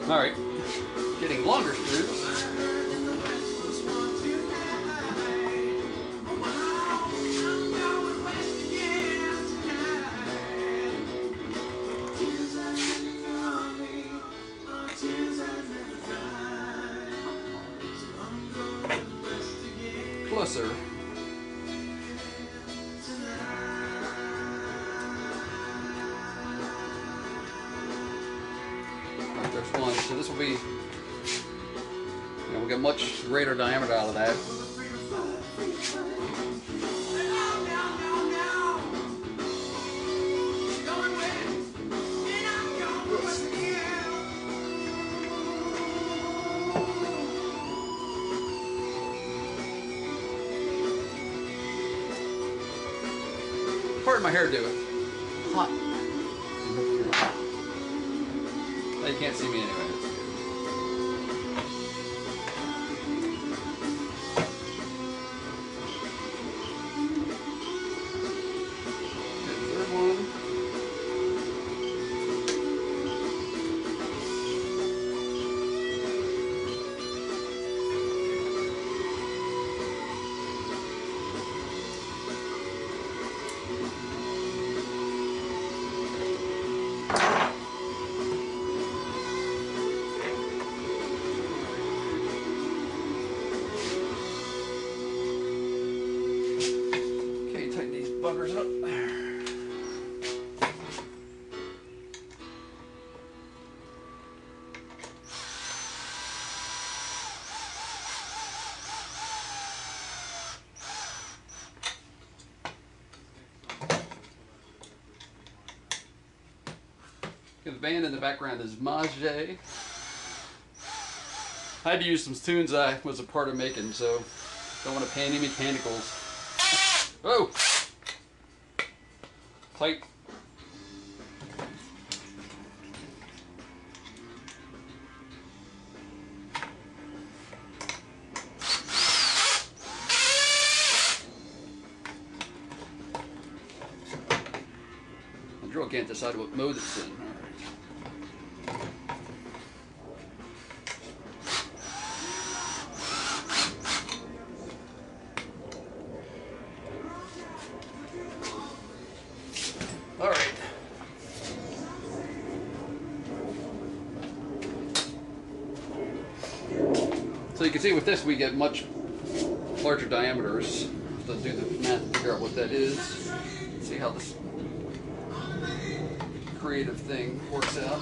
Alright, getting longer screws. Closer. There's one, so this will be, we'll get much greater diameter out of that. Pardon my hairdo. It's hot. You can't see me anyway. Third one. Buggers up there. The band in the background is Mage. I had to use some tunes I was a part of making, so don't want to pay any mechanicals. Oh! Tight. The drill can't decide what mode it's in. All right. So you can see with this we get much larger diameters. So do the math to figure out what that is. See how this creative thing works out.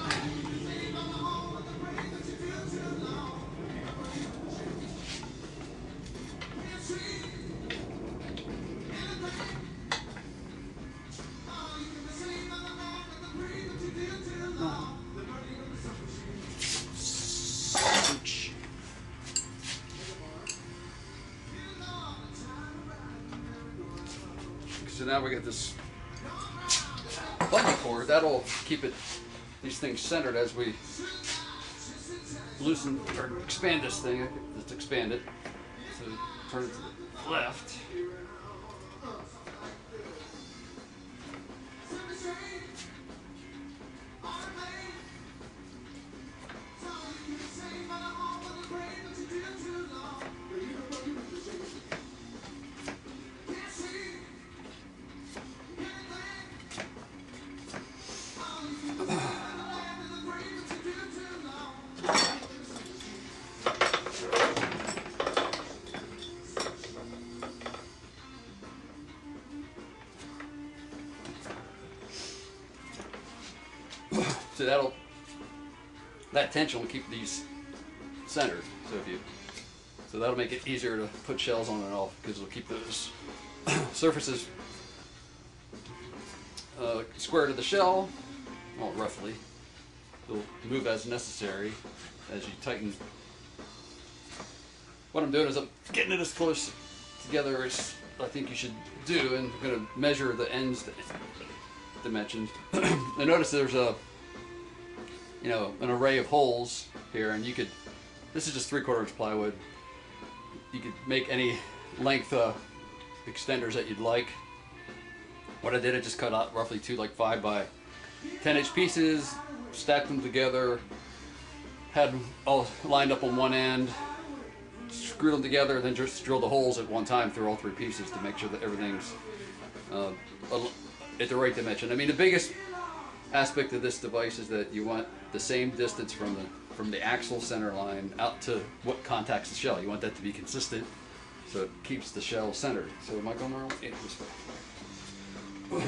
So now we get this button cord. That'll keep these things centered as we loosen or expand this thing. Let's expand it. So turn it to the left. So that tension will keep these centered. So that'll make it easier to put shells on and off because it'll keep those surfaces square to the shell. Well, roughly. They'll move as necessary as you tighten. What I'm doing is I'm getting it as close together as I think you should do, and I'm going to measure the ends dimensions. And notice there's an array of holes here, and this is just 3/4 inch plywood. You could make any length extenders that you'd like. What I did, I just cut out roughly two like 5 by 10 inch pieces, stacked them together, had them all lined up on one end, screwed them together, then just drill the holes at one time through all three pieces to make sure that everything's at the right dimension. I mean, the biggest aspect of this device is that you want the same distance from the axle center line out to what contacts the shell. You want that to be consistent, so it keeps the shell centered. So am I going the wrong way? Yeah, this way.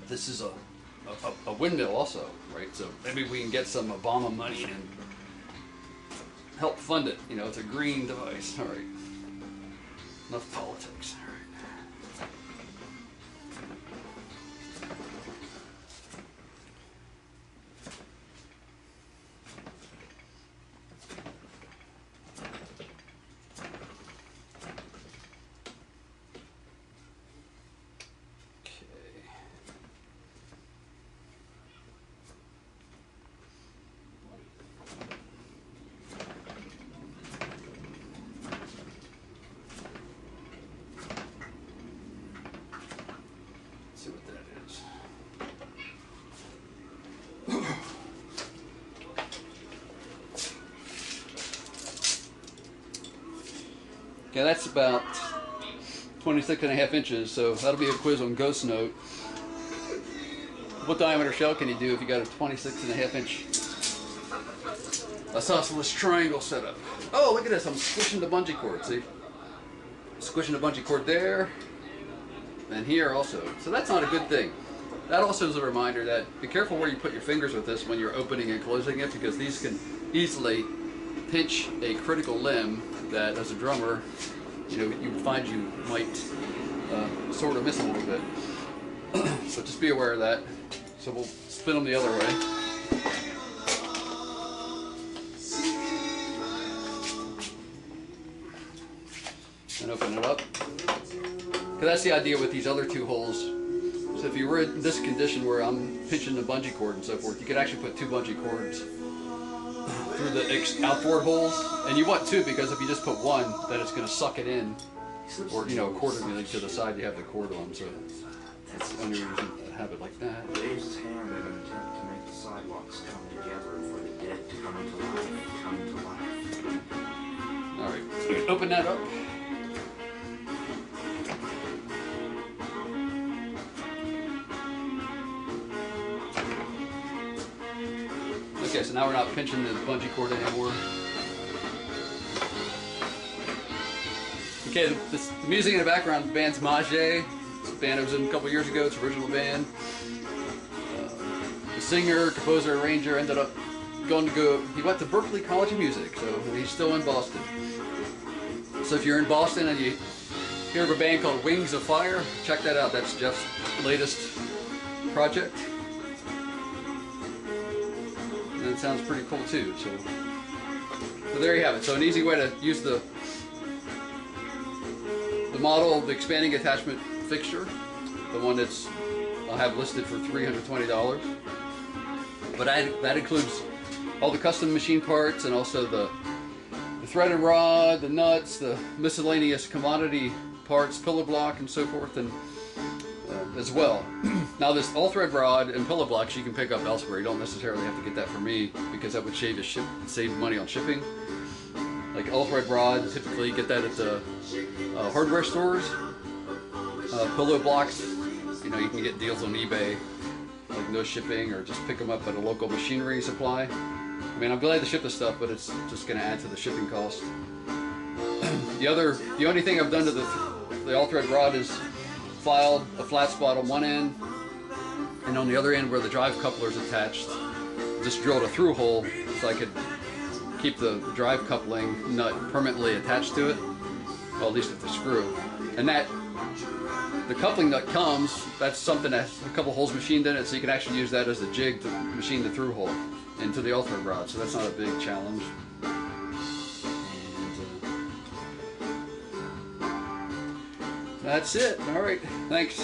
This is a windmill also, right? So maybe we can get some Obama money and help fund it. You know, it's a green device. All right. Enough politics. All right. See what that is. Okay, that's about 26.5 inches, so that'll be a quiz on Ghost Note. What diameter shell can you do if you got a 26.5 inch isosceles triangle setup? Oh, look at this, I'm squishing the bungee cord, see? Squishing the bungee cord there, and here also. So that's not a good thing. That also is a reminder that be careful where you put your fingers with this when you're opening and closing it, because these can easily pinch a critical limb that, as a drummer, you know, you find you might sort of miss a little bit. So just be aware of that. So we'll spin them the other way. And open it up. Because that's the idea with these other two holes. So if you were in this condition where I'm pinching the bungee cord and so forth, you could actually put two bungee cords through the outboard holes. And you want two, because if you just put one, then it's going to suck it in. Or, you know, accordingly to the side you have the cord on. So that's the only reason to have it like that. Raise his hand in an attempt to make the sidewalks come together for the dead to come to life. Alright, open that up. Okay, so now we're not pinching the bungee cord anymore. Okay, the music in the background, the band's Mage. It's a band that was in a couple years ago, it's an original band. The singer, composer, arranger ended up he went to Berklee College of Music, so he's still in Boston. So if you're in Boston and you hear of a band called Wings of Fire, check that out. That's Jeff's latest project. And it sounds pretty cool too. So there you have it. So an easy way to use the model of the expanding attachment fixture, the one that's I'll have listed for $320. But that includes all the custom machine parts and also the thread and rod, the nuts, the miscellaneous commodity parts, pillow block, and so forth, and as well. Now this all-thread rod and pillow blocks you can pick up elsewhere. You don't necessarily have to get that from me, because that would save money on shipping. Like all-thread rod, typically you get that at the hardware stores. Pillow blocks, you know, you can get deals on eBay, like no shipping, or just pick them up at a local machinery supply. I mean, I'm glad to ship this stuff, but it's just going to add to the shipping cost. The only thing I've done to the all-thread rod is filed a flat spot on one end, and on the other end where the drive coupler is attached, just drilled a through hole so I could keep the drive coupling nut permanently attached to it, well, at least with the screw. And that, the coupling nut comes, that's something that has a couple holes machined in it, so you can actually use that as a jig to machine the through hole into the all-thread rod, so that's not a big challenge. And that's it. All right, thanks.